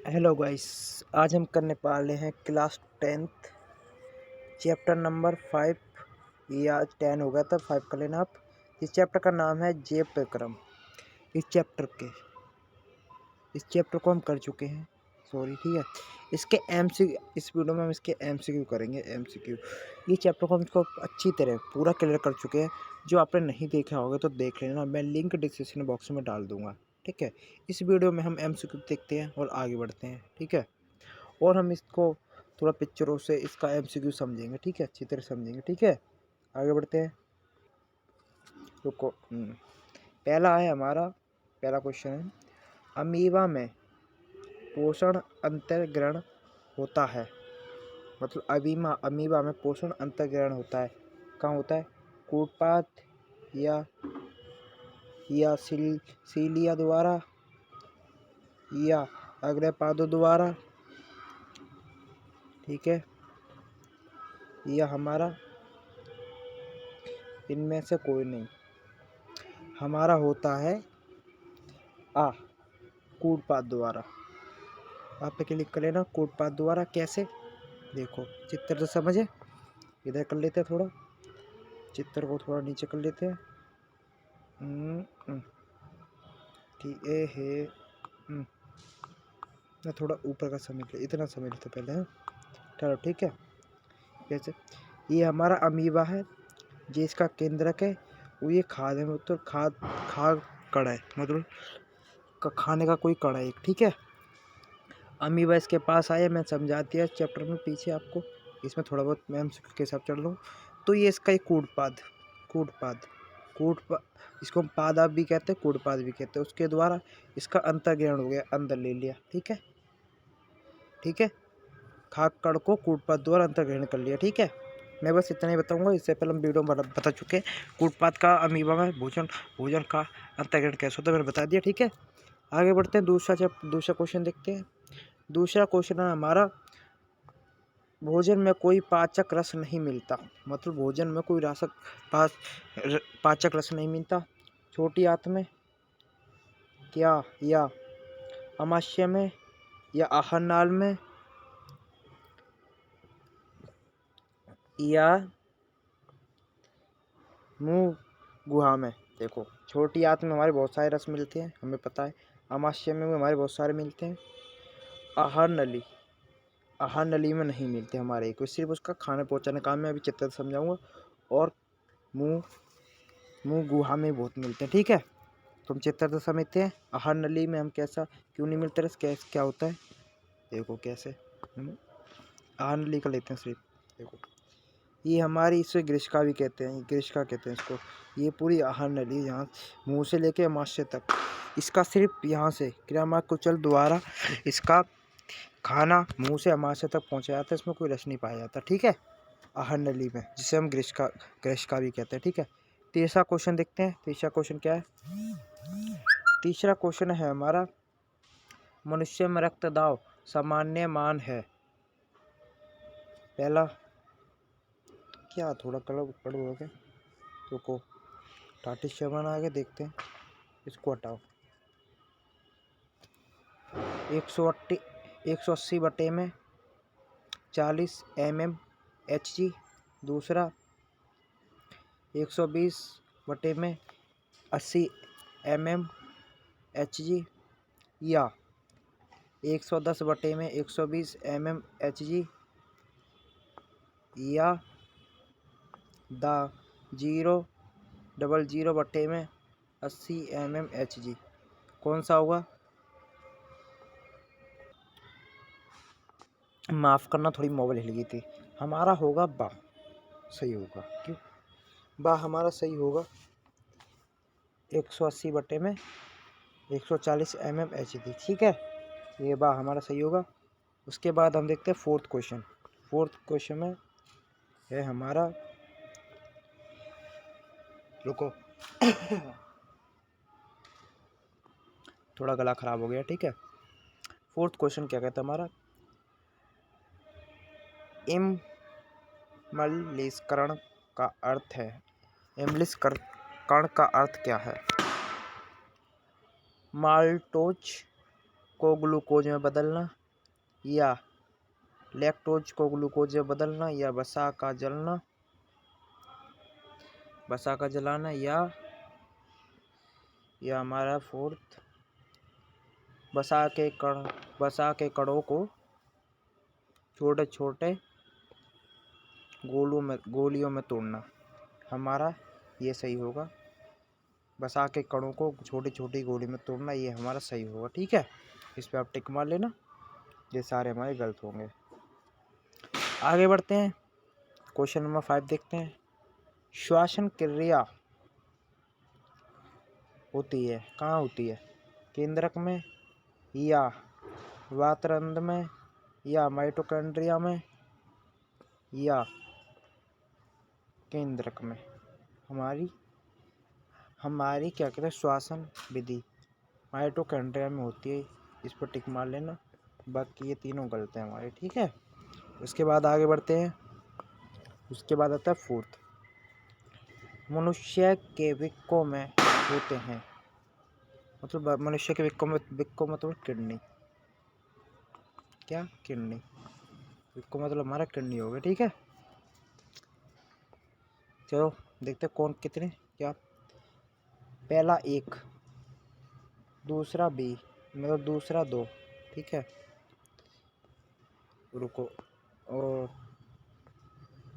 Hello guys. आज हम करने वाले हैं क्लास 10th चैप्टर नंबर 5। ये आज 10 हो गया था, 5 कर लेना आप। इस चैप्टर का नाम है जैव प्रक्रम। इस चैप्टर को हम कर चुके हैं, सॉरी, ठीक है। इस वीडियो में हम इसके एमसीक्यू करेंगे। एमसीक्यू ये चैप्टर को हम इसको अच्छी तरह पूरा क्लियर कर चुके हैं। जो आपने नहीं देखा होगा तो देख लेना, मैं लिंक डिस्क्रिप्शन बॉक्स में डाल दूंगा, ठीक है। इस वीडियो में हम एमसीक्यू देखते हैं और आगे बढ़ते हैं, ठीक है। और हम इसको थोड़ा पिक्चरों से इसका एमसीक्यू समझेंगे, ठीक है, अच्छी तरह समझेंगे, ठीक है। आगे बढ़ते हैं। रुको। पहला है हमारा, पहला क्वेश्चन है, अमीबा में पोषण अंतर्ग्रहण होता है। मतलब अमीबा में पोषण अंतर्ग्रहण होता है, कहाँ होता है? कूटपाद या सीलिया द्वारा या अग्रपादों द्वारा, ठीक है। यह हमारा इनमें से कोई नहीं। हमारा होता है आ कूटपाद द्वारा। आप पे क्लिक कर लेना, कूटपाद द्वारा। कैसे? देखो, चित्र तो समझे। इधर कर लेते हैं, थोड़ा चित्र को थोड़ा नीचे कर लेते हैं। कि ए है ना, थोड़ा ऊपर का समझ ले, इतना समझ लेते पहले है। चलो ठीक है। जैसे ये हमारा अमीबा है, जो इसका केंद्रक है वो ये खाद है, मतलब खाद कण है, मतलब खाने का कोई कण है एक, ठीक है। अमीबा इसके पास आया, मैं समझा दिया चैप्टर में पीछे आपको। इसमें थोड़ा बहुत मैं के हिसाब चढ़ लूँ तो ये इसका एक कूटपाद इसको हम पादप भी कहते हैं, कूटपाद भी कहते हैं। उसके द्वारा इसका अंतर्ग्रहण हो गया, अंदर ले लिया, ठीक है, ठीक है। खाद कण को कूटपाद द्वारा अंतर्ग्रहण कर लिया, ठीक है। मैं बस इतना ही बताऊंगा, इससे पहले हम वीडियो में बता चुके हैं कूटपाद का अमीबा में भोजन का अंतर्ग्रहण कैसे होता है, मैंने बता दिया, ठीक है। आगे बढ़ते हैं। दूसरा क्वेश्चन देखते हैं। दूसरा क्वेश्चन है हमारा, भोजन में कोई पाचक रस नहीं मिलता। मतलब भोजन में कोई पाचक रस नहीं मिलता। छोटी आंत में क्या, या अमाशय में, या आहार नाल में, या मुंह गुहा में। देखो, छोटी आंत में हमारे बहुत सारे रस मिलते हैं, हमें पता है। अमाशय में भी हमारे बहुत सारे मिलते हैं। आहार नली में नहीं मिलते हमारे को, सिर्फ उसका खाना पहुंचाने काम में, अभी चित्र समझाऊंगा। और मुंह गुहा में बहुत मिलते हैं, ठीक है। तो हम चित्र तो समझते हैं। आहार नली में हम कैसा क्यों नहीं मिलते रस, क्या होता है, देखो कैसे। आहार नली का लेते हैं सिर्फ। देखो, ये हमारी, इसे ग्रिष्का भी कहते हैं, ग्रिष्का कहते हैं इसको। ये पूरी आहार नली यहाँ मुंह से लेके अमाशय तक, इसका सिर्फ यहाँ से क्रियामार्ग कुचल द्वारा इसका खाना मुंह से अमाशय तक पहुँचाया जाता है। इसमें कोई रस नहीं पाया जाता, ठीक है, आहार नली में, जिसे हम ग्रिष्का भी कहते हैं, ठीक है। तीसरा क्वेश्चन देखते हैं। तीसरा क्वेश्चन क्या है? तीसरा क्वेश्चन है हमारा, मनुष्य में रक्त दाब सामान्य मान है। पहला क्या, थोड़ा कलर पड़ हो गया, रुको, 37 आगे देखते हैं, इसको हटाओ। 180 बटे में 40 mmHg। दूसरा 120 बटे में 80 mmHg, या 110 बटे में 120 mmHg, या 000 बटे में 80 mmHg। कौन सा होगा? माफ़ करना, थोड़ी मोबाइल हिल गई थी। हमारा होगा बा, सही होगा। क्यों बा हमारा सही होगा? 180 बटे में 140 mmHg, ठीक है, ये बा हमारा सही होगा। उसके बाद हम देखते हैं फोर्थ क्वेश्चन में है हमारा, रुको थोड़ा गला खराब हो गया, ठीक है। फोर्थ क्वेश्चन क्या कहता है हमारा, इमलिशीकरण का अर्थ है। इमलिशीकरण का अर्थ क्या है? माल्टोज को ग्लूकोज में बदलना, या लैक्टोज को ग्लूकोज में बदलना, या वसा का जलाना, या हमारा फोर्थ वसा के कणों को छोटे छोटे गोलियों में तोड़ना। हमारा ये सही होगा, वसा के कणों को छोटी छोटी गोली में तोड़ना, ये हमारा सही होगा। ठीक है, इस पे आप टिक मार लेना, ये सारे हमारे गलत होंगे। आगे बढ़ते हैं, क्वेश्चन नंबर 5 देखते हैं। श्वसन क्रिया होती है, कहाँ होती है? केंद्रक में, या वातरंध में, या माइटोकॉन्ड्रिया में, या केंद्रक में। हमारी क्या कहते हैं श्वसन विधि माइटोकॉन्ड्रिया में होती है, इस पर टिक मार लेना, बाकी ये तीनों गलत है हमारे। ठीक है, उसके बाद आगे बढ़ते हैं। उसके बाद आता है फोर्थ, मनुष्य के वृक्कों में होते हैं, मतलब मनुष्य के वृक्कों मतलब किडनी, क्या किडनी, वृक्कों मतलब हमारा किडनी हो गया। ठीक है, चलो देखते हैं कौन कितने, क्या पहला 1, दूसरा B, मतलब दूसरा 2। ठीक है, रुको, और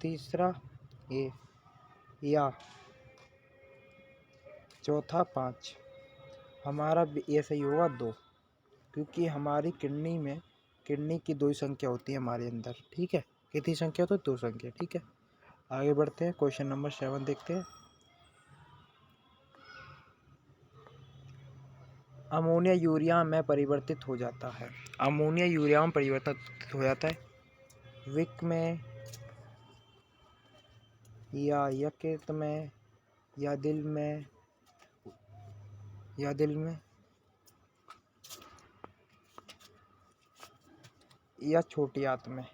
तीसरा A, या चौथा 5। हमारा ये सही होगा 2, क्योंकि हमारी किडनी की 2 संख्या होती है हमारे अंदर। ठीक है, कितनी संख्या तो 2 संख्या। ठीक है, आगे बढ़ते हैं, क्वेश्चन नंबर 7 देखते हैं। अमोनिया यूरिया में परिवर्तित हो जाता है, अमोनिया यूरिया में परिवर्तित हो जाता है विक में, या यकृत में, या दिल में, या छोटी आंत में।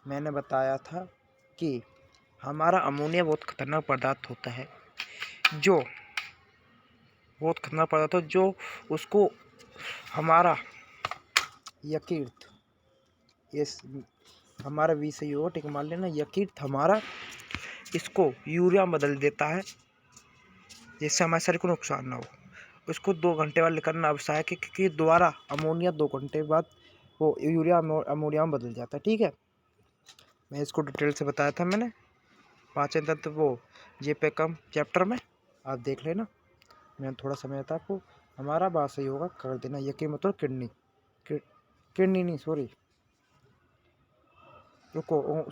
मैंने बताया था कि हमारा अमोनिया बहुत खतरनाक पदार्थ होता है, जो उसको हमारा यकृत, इस हमारा वी सही होगा, टिक मार लेना, यकृत हमारा इसको यूरिया बदल देता है, जिससे हमारे शरीर को नुकसान ना हो। उसको 2 घंटे बाद निकलना आवश्यक है, क्योंकि दोबारा अमोनिया 2 घंटे बाद वो यूरिया अमोनिया में बदल जाता है। ठीक है, मैं इसको डिटेल से बताया था मैंने पाचन तंत्र वो जेपेकम चैप्टर में, आप देख लेना, मैंने थोड़ा समय था आपको। हमारा बात सही होगा, कर देना, यकीन मतलब किडनी नहीं, सॉरी, रुको,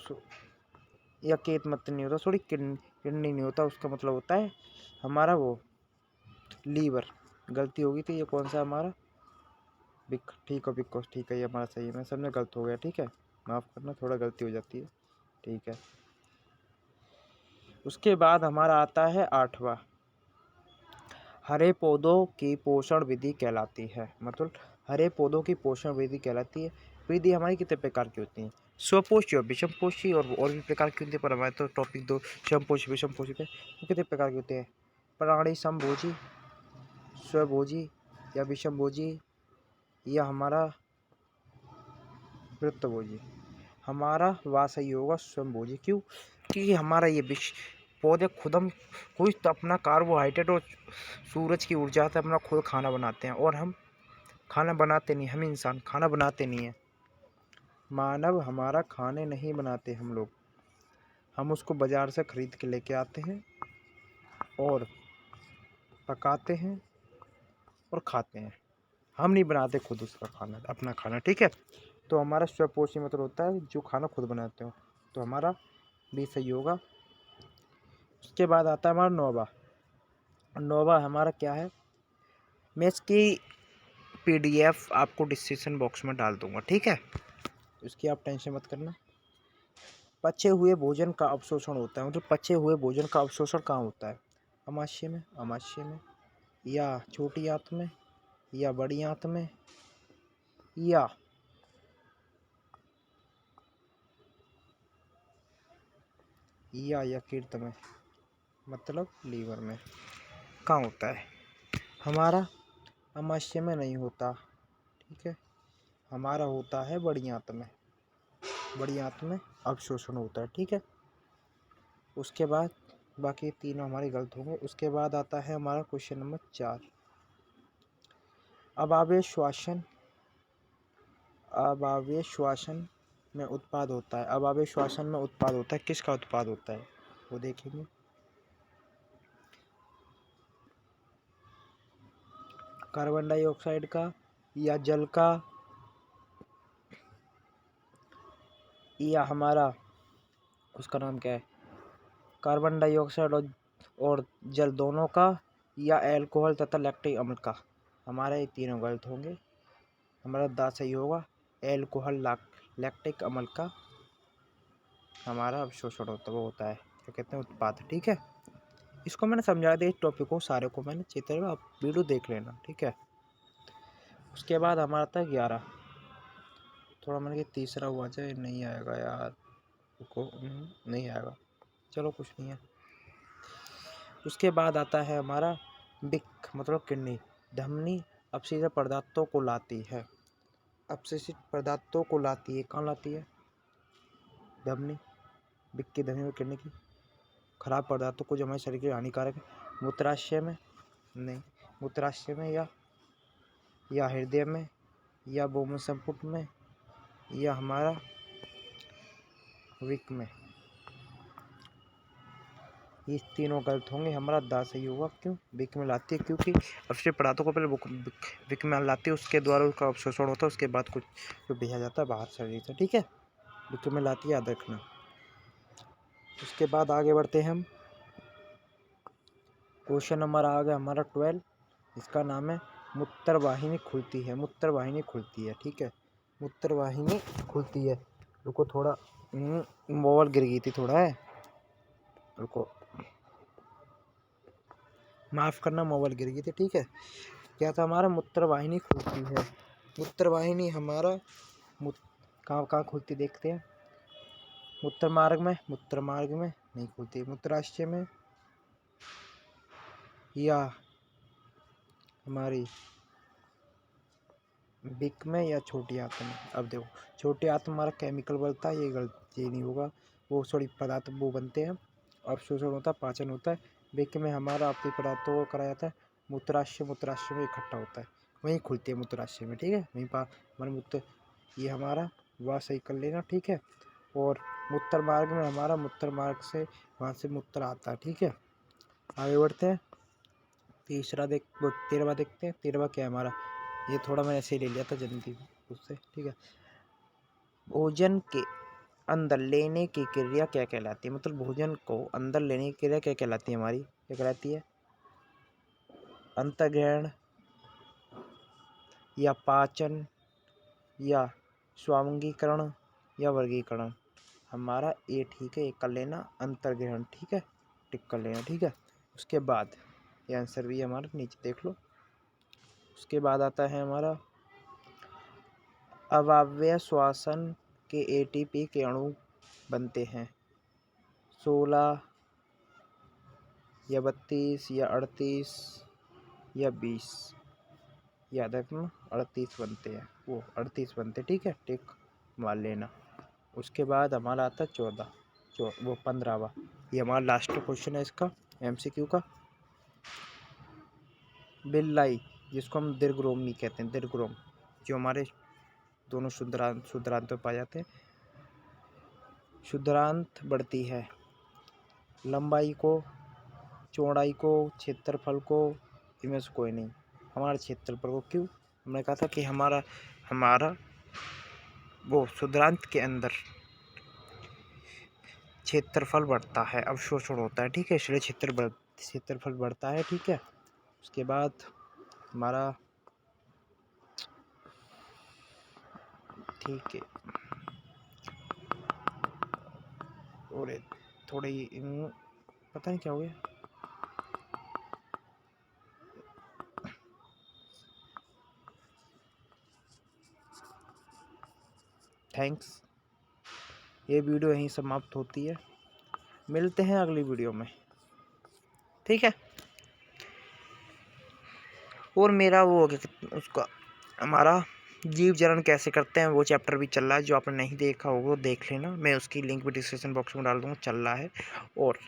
यकृत मत नहीं होता, सॉरी, किडनी नहीं होता, उसका मतलब होता है हमारा वो लीवर। गलती होगी थी, ये कौन सा हमारा ठीक है, ये हमारा सही है, मैं सब में गलत हो गया। ठीक है, माफ़ करना, थोड़ा गलती हो जाती है। ठीक है, उसके बाद हमारा आता है 8वां, हरे पौधों की पोषण विधि कहलाती है, मतलब हरे पौधों की पोषण विधि कहलाती है। विधि हमारी कितने प्रकार की होती हैं? स्वपोषी और विषमपोषी, और भी प्रकार की होती है, पर हमारे तो टॉपिक 2 स्वपोषी विषमपोषी पे। वो कितने प्रकार के होते हैं? प्राणी समभोजी, स्वभोजी, या विषमभोजी, या हमारा वृत्तभोजी। हमारा वाह सही होगा स्वयंभोजी। क्यों? क्योंकि हमारा ये पौधे खुद तो अपना कार्बोहाइड्रेट और सूरज की ऊर्जा से अपना खुद खाना बनाते हैं, और हम खाना बनाते नहीं, हम इंसान खाना बनाते नहीं हैं। मानव हमारा खाने नहीं बनाते, हम उसको बाजार से खरीद के लेके आते हैं और पकाते हैं और खाते हैं, हम नहीं बनाते खुद उसका खाना, अपना खाना। ठीक है, तो हमारा स्वपोषी मतलब होता है जो खाना खुद बनाते हो, तो हमारा भी सही होगा। उसके बाद आता है हमारा नौवा हमारा क्या है? मैं इसकी PDF आपको डिस्क्रिप्शन बॉक्स में डाल दूंगा। ठीक है, उसकी आप टेंशन मत करना। पचे हुए भोजन का अवशोषण होता है, मतलब पचे हुए भोजन का अवशोषण कहाँ होता है? अमाशय में, या छोटी आंत में, या बड़ी आंत में, या यकृत में, मतलब लीवर में। कहाँ होता है? हमारा अमाशय में नहीं होता। ठीक है, हमारा होता है बड़ी आंत में, बड़ी आंत में अवशोषण होता है, ठीक है। उसके बाद बाकी तीनों हमारे गलत होंगे। उसके बाद आता है हमारा क्वेश्चन नंबर 4। अवायवीय श्वसन, अवायवीय श्वसन में उत्पाद होता है। अवायवीय श्वसन में उत्पाद होता है, किसका उत्पाद होता है वो देखेंगे। कार्बन डाइऑक्साइड का या जल का या हमारा उसका नाम क्या है, कार्बन डाइऑक्साइड और जल दोनों का, या अल्कोहल तथा लैक्टिक अम्ल का। हमारे ये तीनों गलत होंगे। हमारा दा सही होगा, अल्कोहल लैक्टिक अम्ल का हमारा अवशोषण होता है क्या कहते हैं, उत्पाद, ठीक है। इसको मैंने समझा दिया, इस टॉपिक को सारे को मैंने चित्र में, आप वीडियो देख लेना, ठीक है। उसके बाद हमारा था 11। थोड़ा मैंने कि तीसरा हुआ जाए, नहीं आएगा यार को, नहीं आएगा, चलो कुछ नहीं है। उसके बाद आता है हमारा बिक, मतलब किडनी। धमनी अपशिष्ट पदार्थों को लाती है, अपशिष्ट पदार्थों को लाती है, कहाँ लाती है, धमनी। बिक की धमनी में किडनी की खराब पदार्थों को जो हमारे शरीर के लिए हानिकारक है। मूत्राशय में नहीं, मूत्राशय में या हृदय में या बहुमूत्र संपुट में या हमारा विक में, ये तीनों गलत होंगे। हमारा दा सही होगा, क्यों, विक में लाती है, क्योंकि अपशिष्ट पदार्थों को पहले विक में लाती है, उसके द्वारा उसका अवशोषण होता है, उसके बाद कुछ जो भेजा जाता है बाहर शरीर से, ठीक है। विक में लाती है, याद रखना। उसके बाद आगे बढ़ते हैं हम। क्वेश्चन नंबर आ गया हमारा 12। इसका नाम है मूत्रवाहिनी खुलती है, मूत्रवाहिनी खुलती है, ठीक है। मूत्रवाहिनी खुलती है। रुको थोड़ा, मोबाइल गिर गई थी थोड़ा, है रुको, माफ़ करना, मोबाइल गिर गई थी, ठीक है। क्या था हमारा, मूत्रवाहिनी खुलती है। मूत्रवाहिनी हमारा कहाँ कहाँ खुलती देखते हैं। मूत्र मार्ग में नहीं खुलती, मूत्राशय में या हमारी बिक में या छोटी आंत में। अब देखो, छोटी आंत में हमारा केमिकल बनता है, ये गलत, ये नहीं होगा, वो सॉरी पदार्थ वो बनते हैं, अवशोषण होता है, पाचन होता है। बिक में हमारा अपनी पदार्थों को कराया जाता है। मूत्राशय में इकट्ठा होता है, वहीं खुलती है मूत्राशय में, ठीक है। वहीं पर हमारे मूत्र, ये हमारा वह सही कर लेना, ठीक है। और मूत्र मार्ग में हमारा, मूत्र मार्ग से वहाँ से मूत्र आता है, ठीक है। आगे बढ़ते हैं। तीसरा 13वां देखते हैं। 13वां क्या है हमारा, ये थोड़ा मैंने ऐसे ही ले लिया था जल्दी उससे, ठीक है। भोजन के अंदर लेने की क्रिया क्या कहलाती है, मतलब भोजन को अंदर लेने की क्रिया क्या कहलाती है हमारी, क्या कहलाती है, अंतर्ग्रहण या पाचन या स्वांगीकरण या वर्गीकरण। हमारा ये ठीक है, एक कर लेना, अंतर्ग्रहण, ठीक है, टिक कर लेना, ठीक है। उसके बाद ये आंसर भी हमारा नीचे देख लो। उसके बाद आता है हमारा अवायवीय श्वसन के एटीपी के अणु बनते हैं 16 या 32 या 38 या 20, याद रखना 38 बनते हैं, वो 38 बनते, ठीक है, टिक मार लेना। उसके बाद हमारा आता है 15वां, ये हमारा लास्ट क्वेश्चन है इसका, MCQ का। बिल्लाई, जिसको हम दीर्घरोमी कहते हैं, दीर्घरोम, जो हमारे दोनों शुद्रांत में पाए जाते हैं। शुद्रांत बढ़ती है लंबाई को, चौड़ाई को, क्षेत्रफल को, इनमें से कोई नहीं, हमारे क्षेत्रफल को। क्यों, हमने कहा था कि हमारा वो शुद्रांत के अंदर क्षेत्रफल बढ़ता है, अवशोषण होता है, ठीक है, इसलिए क्षेत्रफल बढ़ता है, ठीक है। उसके बाद हमारा, ठीक है, और थोड़े पता नहीं क्या हो गया, थैंक्स। ये वीडियो यहीं समाप्त होती है, मिलते हैं अगली वीडियो में, ठीक है। और मेरा वो हो गया उसका, हमारा जीव जरण कैसे करते हैं वो चैप्टर भी चल रहा है, जो आपने नहीं देखा होगा वो देख लेना, मैं उसकी लिंक भी डिस्क्रिप्शन बॉक्स में डाल दूँगा, चल रहा है। और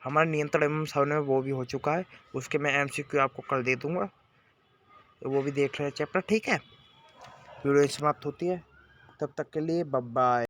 हमारा नियंत्रण एवं समन्वय वो भी हो चुका है, उसके मैं MCQ आपको कल दे दूँगा, तो वो भी देख लेना चैप्टर, ठीक है। वीडियो समाप्त होती है, तब तक के लिए बाय बाय।